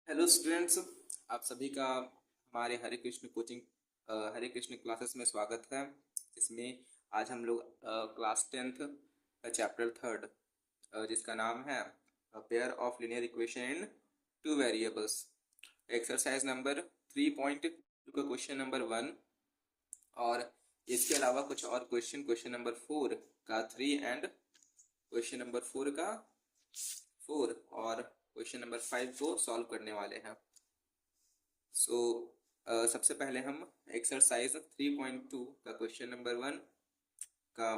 Hello students, आप सभी का हमारे हरे कृष्ण कोचिंग हरे कृष्ण क्लासेस में स्वागत है। इसमें आज हम लोग क्लास 10th चैप्टर 3 जिसका नाम है pair of linear equation in two variables, exercise number 3.2 का क्वेश्चन नंबर 1 और इसके अलावा कुछ और क्वेश्चन नंबर 4 का 3 एंड क्वेश्चन नंबर 4 का 4 और क्वेश्चन नंबर 5 को सॉल्व करने वाले हैं। सो सबसे पहले हम एक्सरसाइज 3.2 का क्वेश्चन नंबर 1 का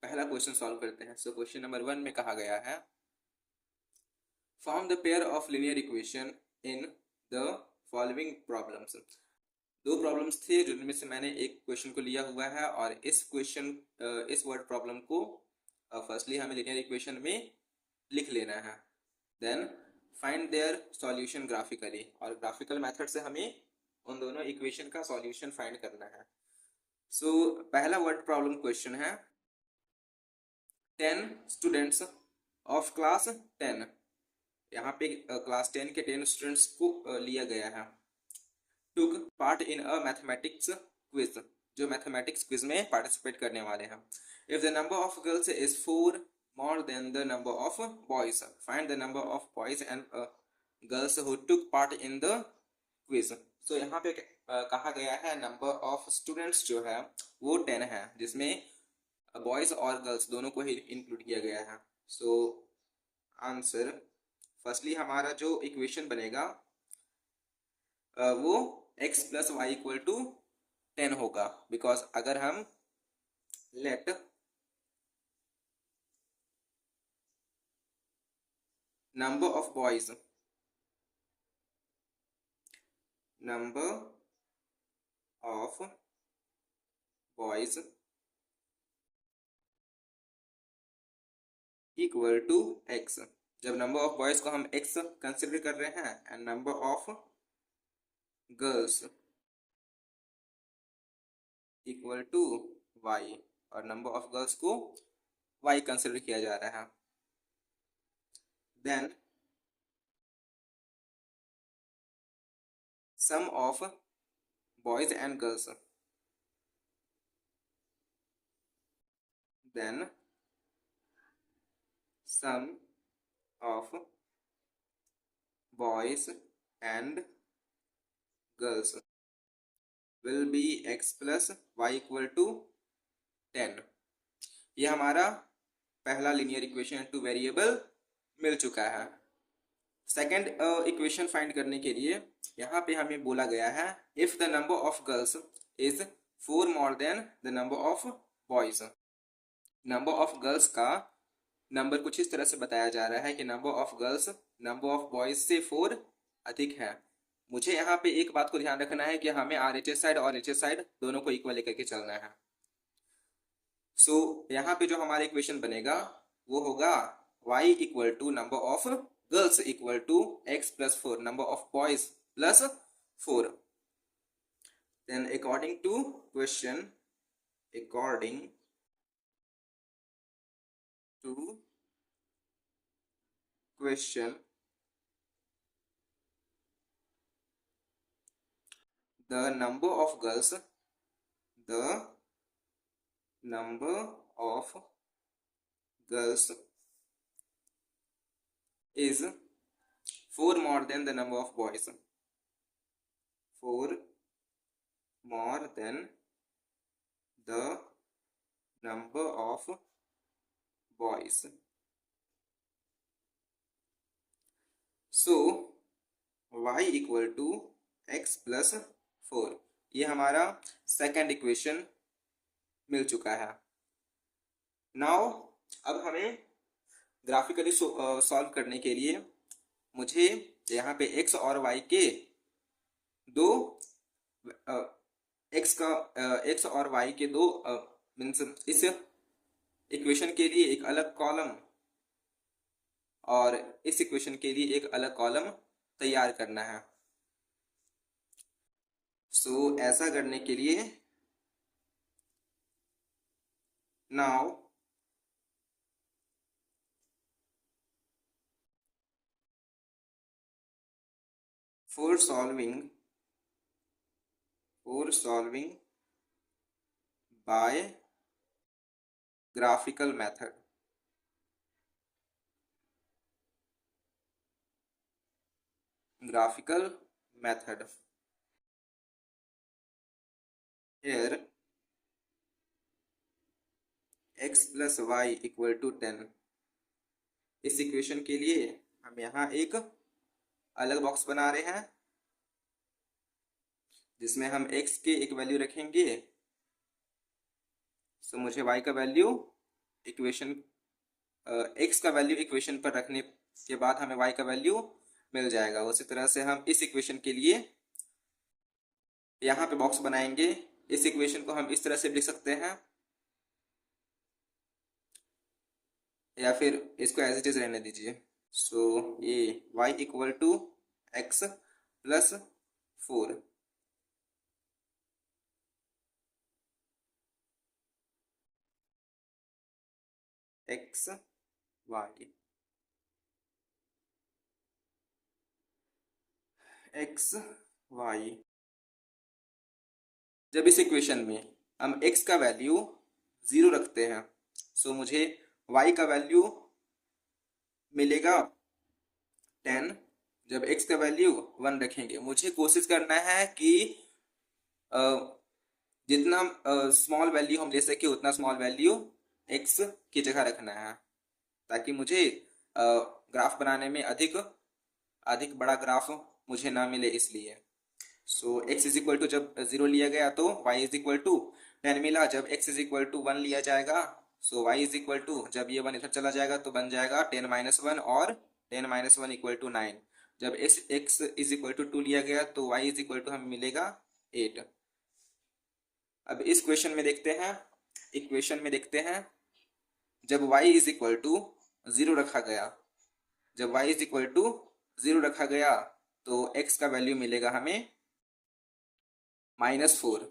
पहला क्वेश्चन सॉल्व करते हैं। सो क्वेश्चन नंबर 1 में कहा गया है, form the pair of linear equation in the following problems. दो प्रॉब्लम्स थे जिनमें से मैंने एक क्वेश्चन को लिया हुआ है और इस वर्ड प्रॉब्लम को फर्स्टली हमें लीनियर इक्वेशन में लिख लेना है। Then find their solution graphically, और ग्राफिकल मेथड से हमें उन दोनों इक्वेशन का सॉल्यूशन फाइंड करना है। सो पहला वर्ड प्रॉब्लम क्वेश्चन है, 10 स्टूडेंट्स ऑफ क्लास 10, यहाँ पे क्लास 10 के 10 स्टूडेंट्स को लिया गया है, took part in a mathematics quiz, जो मैथमेटिक्स क्विज में पार्टिसिपेट करने वाले हैं। If the number of girls is 4 more than the number of boys, find the number of boys and girls who took part in the quiz। so यहाँ पे कहा गया है नंबर ऑफ स्टूडेंट्स जो है वो 10 है, जिसमें बॉयज और गर्ल्स दोनों को ही इंक्लूड किया गया है। सो आंसर फर्स्टली हमारा जो इक्वेशन बनेगा वो x plus y equal to 10 होगा, बिकॉज अगर हम let number of boys equal to x, जब नंबर ऑफ बॉयज को हम x कंसिडर कर रहे हैं and number of girls equal to y, और नंबर ऑफ गर्ल्स को y कंसिडर किया जा रहा है, then sum of boys and girls, then sum of boys and girls will be x plus y equal to 10। ये हमारा पहला linear equation two variable मिल चुका है। सेकेंड इक्वेशन फाइंड करने के लिए यहाँ पे हमें बोला गया है, if the number of girls is 4 more than the number of boys. Number of girls का नंबर कुछ इस तरह से बताया जा रहा है कि number of girls number of boys से 4 अधिक है। मुझे यहाँ पे एक बात को ध्यान रखना है कि हमें RHS साइड और HS साइड दोनों को इक्वल लेकर के चलना है। सो यहाँ पे जो हमारा इक्वेशन बनेगा वो होगा y equal to number of girls equal to x plus 4 number of boys plus 4। Then according to question the number of girls is 4 more than the number of boys, 4 more than the number of boys। so y equal to x plus 4, ये हमारा second equation मिल चुका है। Now अब हमें graphically solve करने के लिए मुझे यहाँ पे x और y के दो x और y के दो मीन्स इस इक्वेशन के लिए एक अलग कॉलम और इस इक्वेशन के लिए एक अलग कॉलम तैयार करना है। सो ऐसा करने के लिए now for solving by graphical method. Here x plus y equal to 10. इस इक्वेशन के लिए हम यहाँ एक अलग बॉक्स बना रहे हैं जिसमें हम x के एक वैल्यू रखेंगे। सो मुझे y का वैल्यू इक्वेशन x का वैल्यू इक्वेशन पर रखने के बाद हमें y का वैल्यू मिल जाएगा। उसी तरह से हम इस इक्वेशन के लिए यहाँ पे बॉक्स बनाएंगे। इस इक्वेशन को हम इस तरह से लिख सकते हैं या फिर इसको एज इट इज रहने दीजिए। सो ये y equal to x plus 4 x y x y. जब इस इक्वेशन में हम x का वैल्यू 0 रखते हैं सो मुझे y का वैल्यू मिलेगा 10। जब x का वैल्यू 1 रखेंगे मुझे कोशिश करना है कि जितना स्मॉल वैल्यू हम ले सके उतना स्मॉल वैल्यू x की जगह रखना है ताकि मुझे ग्राफ बनाने में अधिक बड़ा ग्राफ मुझे ना मिले इसलिए। सो x इज इक्वल टू जब 0 लिया गया तो y इज इक्वल टू 10 मिला। जब x इज इक्वल टू 1 लिया जाएगा सो y इज इक्वल टू जब ये 1 इधर चला जाएगा तो बन जाएगा 10 माइनस 1 और 10 माइनस 1 इक्वल टू 9। जब x इज इक्वल टू 2 लिया गया तो y इज इक्वल टू हमें मिलेगा 8। अब इस इक्वेशन में देखते हैं जब y इज इक्वल टू 0 रखा गया तो x का वैल्यू मिलेगा हमें -4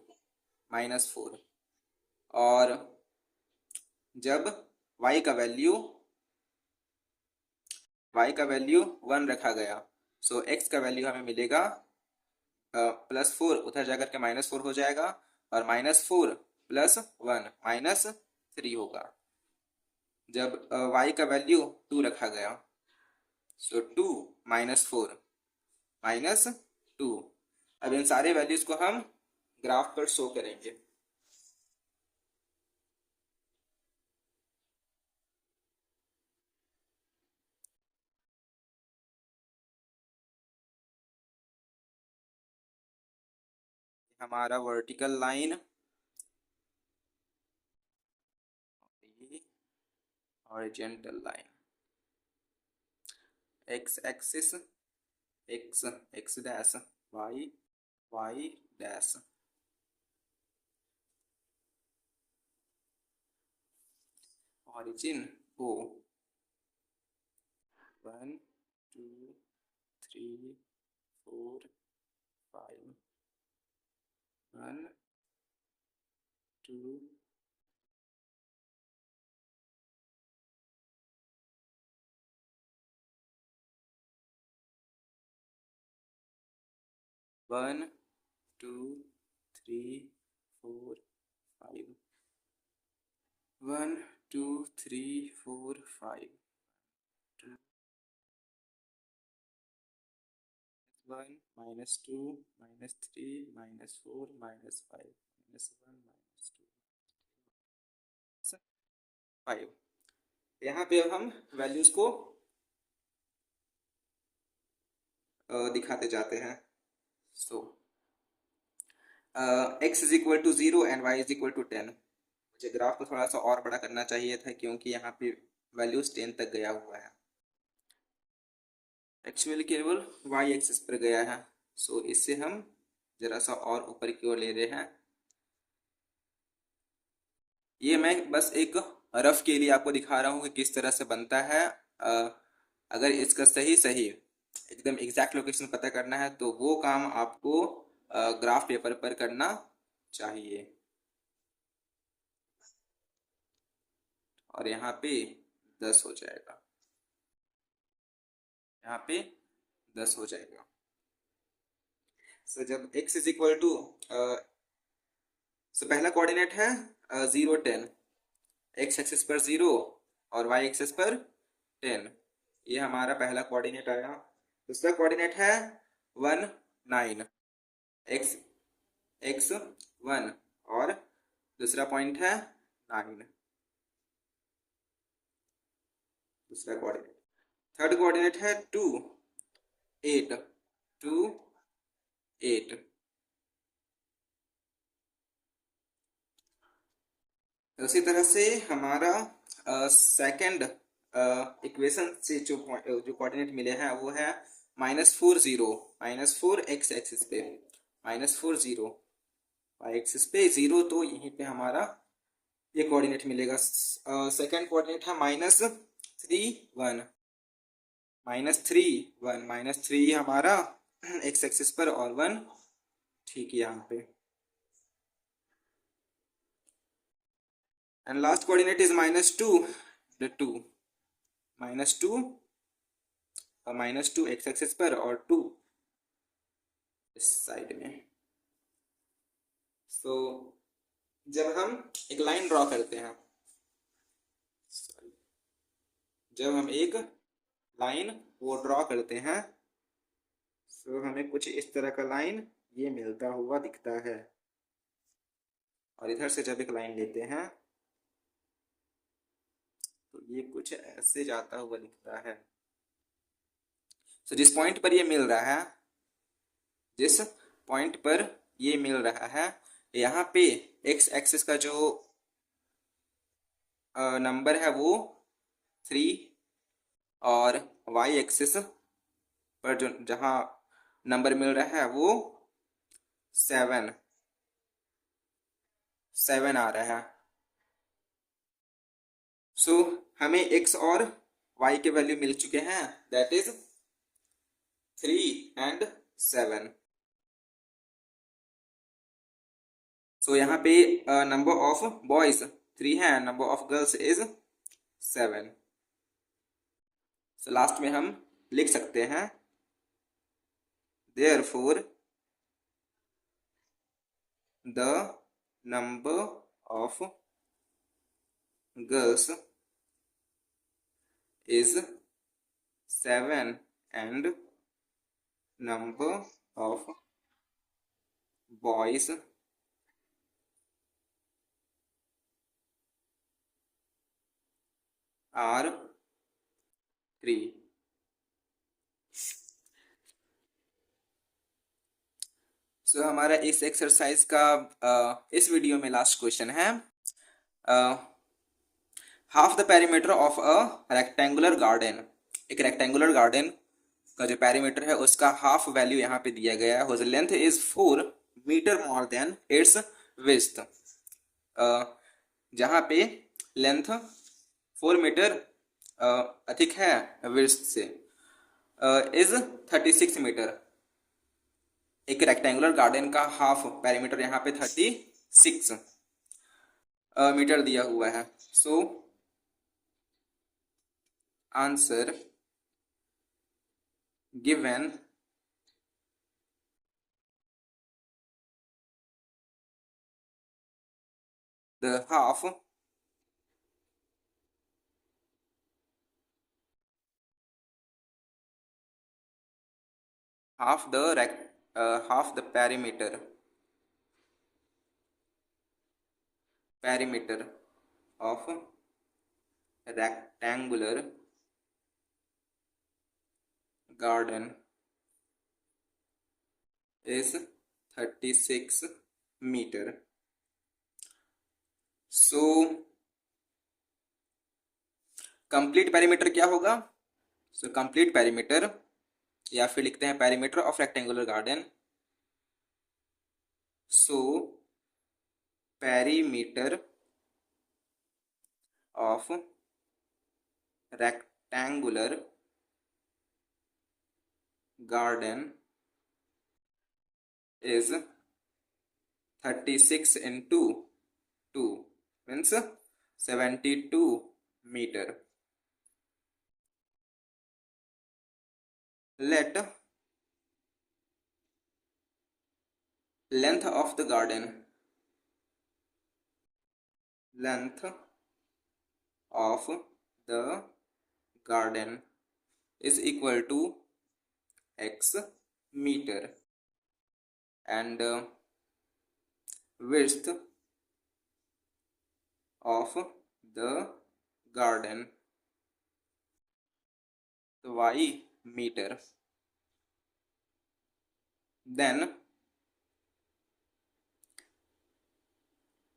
और जब y का वैल्यू 1 रखा गया सो x का वैल्यू हमें मिलेगा +4 उधर जाकर के -4 हो जाएगा और -4 + 1 -3 होगा। जब y का वैल्यू 2 रखा गया सो 2 -4 -2। अब इन सारे वैल्यूज को हम ग्राफ पर शो करेंगे। हमारा vertical line horizontal line x axis x dash y dash. Origin O 1 2 3 4 5 1 2 1 2 3 4 5 1 2 3 4 5 2 1 -2 -3 -4 -5 -1 -2 5। यहाँ पे अब हम वैल्यूज को दिखाते जाते हैं। So x is equal to 0 and y is equal to 10। मुझे ग्राफ को थोड़ा सा और बड़ा करना चाहिए था क्योंकि यहाँ पे वैल्यूज 10 तक गया हुआ है। एक्चुअली केवल y एक्सिस पर गया है सो इससे हम जरा सा और ऊपर की ओर ले रहे हैं। ये मैं बस एक रफ के लिए आपको दिखा रहा हूँ कि किस तरह से बनता है। अगर इसका सही एकदम एग्जैक्ट लोकेशन पता करना है तो वो काम आपको ग्राफ पेपर पर करना चाहिए। और यहाँ पे 10 हो जाएगा, यहाँ पे 10 हो जाएगा। सो जब x इज इक्वल टू, सो पहला कोऑर्डिनेट है 0 10, x एक्सिस पर 0 और y एक्सिस पर 10, ये हमारा पहला कोऑर्डिनेट आया। दूसरा कोऑर्डिनेट है 1 9, x x 1 और दूसरा पॉइंट है 9, दूसरा कोऑर्डिनेट। थर्ड कोऑर्डिनेट है 2 8, 2 8। उसी तरह से हमारा सेकंड इक्वेशन से जो कोऑर्डिनेट मिले हैं वो है -4 0, -4 x एक्सिस पे, -4 0 y एक्सिस पे 0, तो यहीं पे हमारा ये कोऑर्डिनेट मिलेगा। सेकंड कोऑर्डिनेट है -3 1, -3 1, -3 हमारा x एक्सिस पर और 1 ठीक यहाँ पे। And last coordinate is -2 the 2, -2 और -2 x एक्सिस पर और 2 इस साइड में। सो जब हम एक लाइन ड्रॉ करते हैं, जब हम एक लाइन वो ड्रॉ करते हैं, सो हमें कुछ इस तरह का लाइन ये मिलता हुआ दिखता है, और इधर से जब एक लाइन लेते हैं तो ये कुछ ऐसे जाता हुआ दिखता है। सो जिस पॉइंट पर ये मिल रहा है, जिस पॉइंट पर ये मिल रहा है, यहाँ पे x एक्सिस का जो नंबर है वो 3 और y एक्सिस पर जो जहाँ नंबर मिल रहा है वो 7 आ रहा है। सो हमें x और y के वैल्यू मिल चुके हैं, दैट इज 3 and 7। सो यहाँ पे नंबर ऑफ बॉयज 3 है, number of girls is 7। So last में हम लिख सकते हैं therefore the number of girls is 7 and number of boys are 3। सो हमारा इस एक्सरसाइज का इस वीडियो में लास्ट क्वेश्चन है, half the perimeter of a rectangular garden. एक रेक्टेंगुलर गार्डन का जो पेरीमीटर है उसका हाफ वैल्यू यहाँ पे दिया गया है, whose length is 4 metre more than its width. जहाँ पे लेंथ 4 मीटर अधिक है विड्थ से, इज 36 मीटर। एक रेक्टेंगुलर गार्डन का हाफ पेरीमीटर यहाँ पे 36 मीटर दिया हुआ है। So answer given the half half the perimeter of rectangular garden is 36 metre. So complete perimeter क्या होगा? सो कंप्लीट पेरीमीटर, या फिर लिखते हैं perimeter of rectangular garden. So perimeter of rectangular garden is 36 into 2 means 72 meter. Let length of the garden, length of the garden is equal to x meter and width of the garden y meter. Then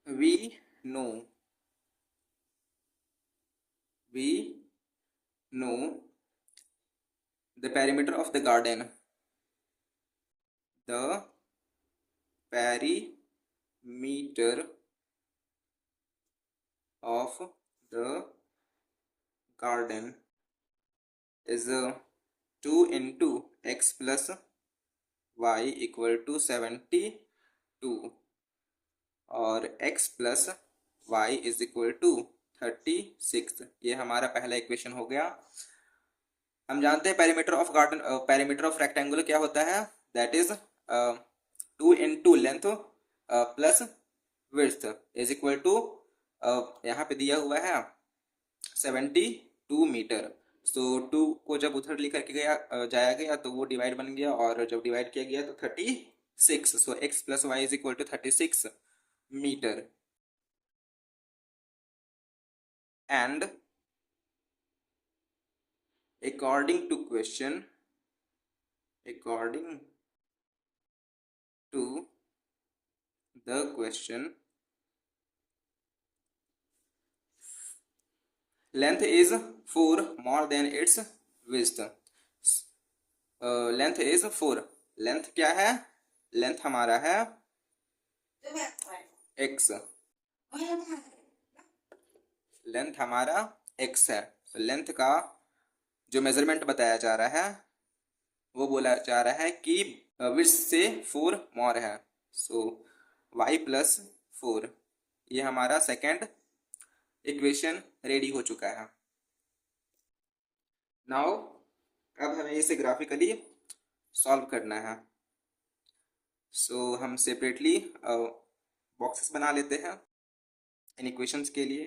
we know the perimeter of the garden. The perimeter of the garden is 2 into x plus y equal to 72 और x plus y is equal to 36। ये हमारा पहला equation हो गया। हम जानते हैं perimeter of garden, perimeter of rectangular क्या होता है, that is 2 into length plus width is equal to, यहाँ पे दिया हुआ है 72 मीटर। सो 2 को जब उधर लिख करके जाया गया तो वो डिवाइड बन गया, और जब डिवाइड किया गया तो 36। So x plus y is equal to 36 meter and according to question, according to the question, length is 4 more than its width. Length is 4, length क्या है, लेंथ हमारा है x, लेंथ हमारा x है। तो लेंथ का जो मेजरमेंट बताया जा रहा है वो बोला जा रहा है कि विड्थ से 4 मोर है। सो y प्लस 4, ये हमारा सेकेंड इक्वेशन रेडी हो चुका है। नाउ अब हमें इसे ग्राफिकली सॉल्व करना है। सो हम सेपरेटली बॉक्सेस बना लेते हैं इन इक्वेशंस के लिए।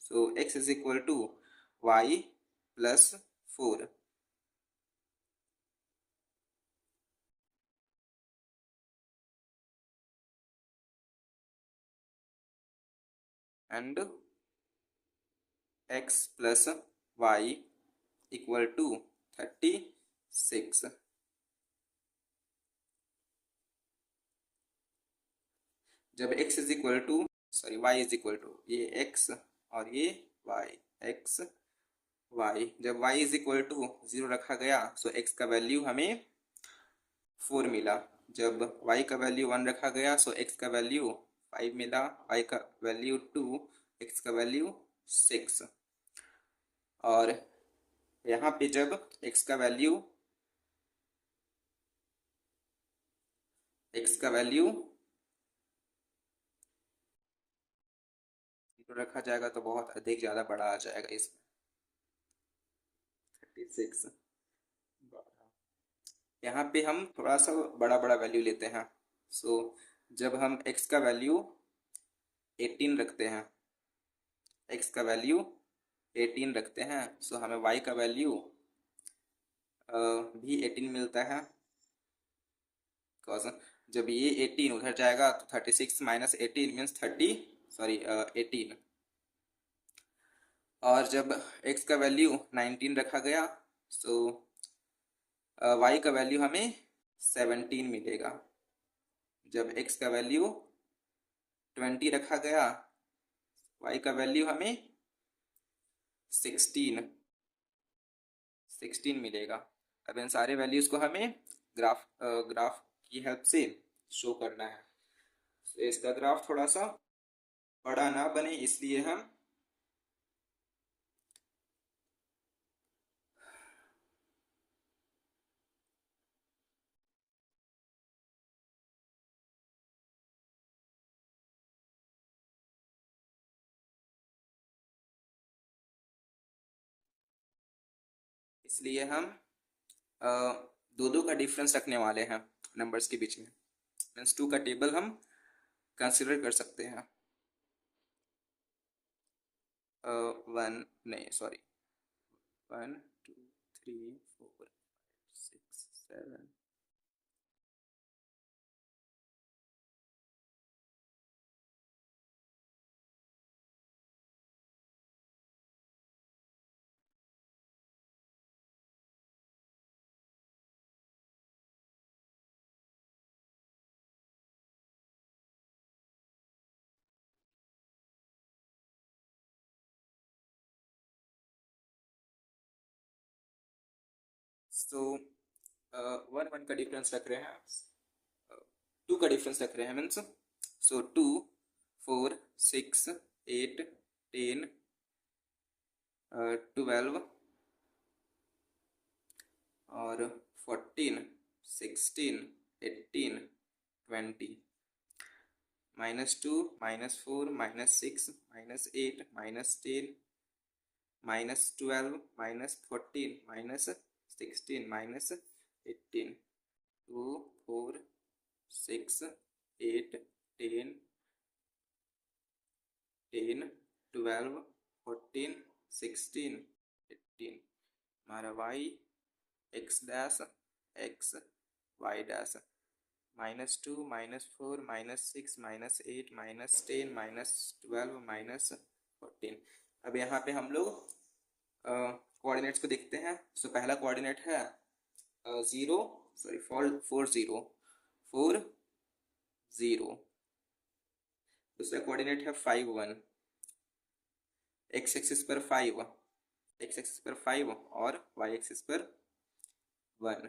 So x is equal to y plus 4 and x plus y equal to 36। जब x is equal to, sorry y is equal to, ये x और ये y, x y, जब y इज इक्वल टू 0 रखा गया सो x का value हमें 4 मिला। जब y का वैल्यू 1 रखा गया सो x का वैल्यू 5 मिला, y का वैल्यू 2, x का वैल्यू 6। और यहाँ पे जब x का वैल्यू रखा जाएगा तो बहुत अधिक ज़्यादा बड़ा आ जाएगा इसमें 36। यहाँ पे हम थोड़ा सा बड़ा बड़ा वैल्यू लेते हैं। सो जब हम x का वैल्यू 18 रखते हैं, x का वैल्यू 18 रखते हैं, सो हमें y का वैल्यू भी 18 मिलता है। बिकॉज जब ये 18 उधर जाएगा तो 36 माइनस 18 मीन्स 18। और जब x का वैल्यू 19 रखा गया सो y का वैल्यू हमें 17 मिलेगा। जब x का वैल्यू 20 रखा गया y का वैल्यू हमें 16 मिलेगा। अब इन सारे वैल्यूज़ को हमें ग्राफ की हेल्प से शो करना है। तो इसका ग्राफ थोड़ा सा बड़ा ना बने इसलिए हम दो का डिफरेंस रखने वाले हैं नंबर्स के बीच में। मीन्स 2 का टेबल हम कंसिडर कर सकते हैं। 1 नहीं सॉरी 1 2 3 4 6 7 सो 1 1 का डिफरेंस रख रहे हैं, 2 का डिफरेंस रख रहे हैं मीन्स सो 2 4 6 8 10 12 और 14 16 18 20 -2 -4 -6 -8 -10 -12 -14 -16 -18 2 4 6 8 10 10 12 14 16 18 हमारा y x dash x y dash -2 -4 -6 -8 -10 -12 -14। अब यहाँ पे हम लोग कोऑर्डिनेट्स को देखते हैं। सो पहला कोऑर्डिनेट है 0 सॉरी 4 0 4 0। दूसरा कोऑर्डिनेट है 5 1, एक्स एक्सिस पर 5, एक्स एक्सिस पर 5 और वाई एक्सिस पर 1।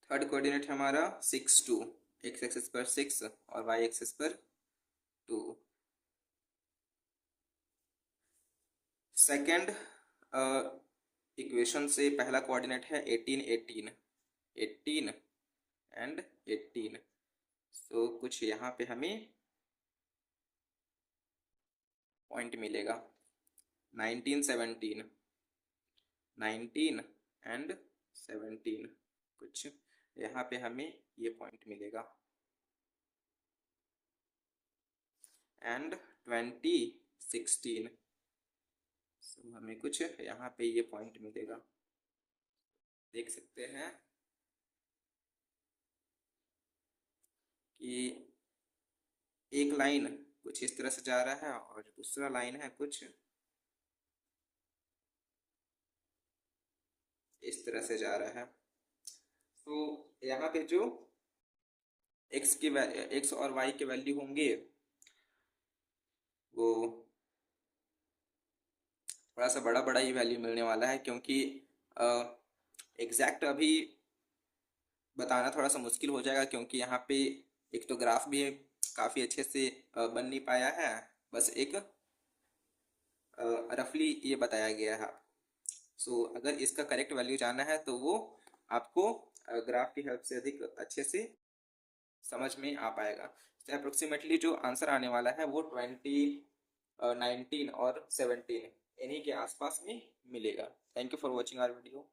थर्ड कोऑर्डिनेट है हमारा 6 2, एक्स एक्सिस पर 6 और वाई एक्सिस पर 2। सेकंड इक्वेशन से पहला कोऑर्डिनेट है 18 18 18 एंड 18। सो कुछ यहाँ पे हमें पॉइंट मिलेगा 19 17 19 एंड 17। कुछ यहाँ पे हमें ये पॉइंट मिलेगा एंड 20 16। सो हमें कुछ यहाँ पे ये पॉइंट मिलेगा। देख सकते हैं कि एक लाइन कुछ इस तरह से जा रहा है और दूसरा लाइन है कुछ इस तरह से जा रहा है। तो यहाँ पे जो x और y के वैल्यू होंगे वो थोड़ा सा बड़ा बड़ा ही वैल्यू मिलने वाला है, क्योंकि एग्जैक्ट अभी बताना थोड़ा सा मुश्किल हो जाएगा, क्योंकि यहाँ पे एक तो ग्राफ भी काफ़ी अच्छे से बन नहीं पाया है, बस एक रफली ये बताया गया है। सो अगर इसका करेक्ट वैल्यू जानना है तो वो आपको ग्राफ की हेल्प से अधिक अच्छे से समझ में आ पाएगा। तो अप्रोक्सीमेटली जो आंसर आने वाला है वो 20 19 और 17 इन्हीं के आसपास में मिलेगा। Thank you for watching our video.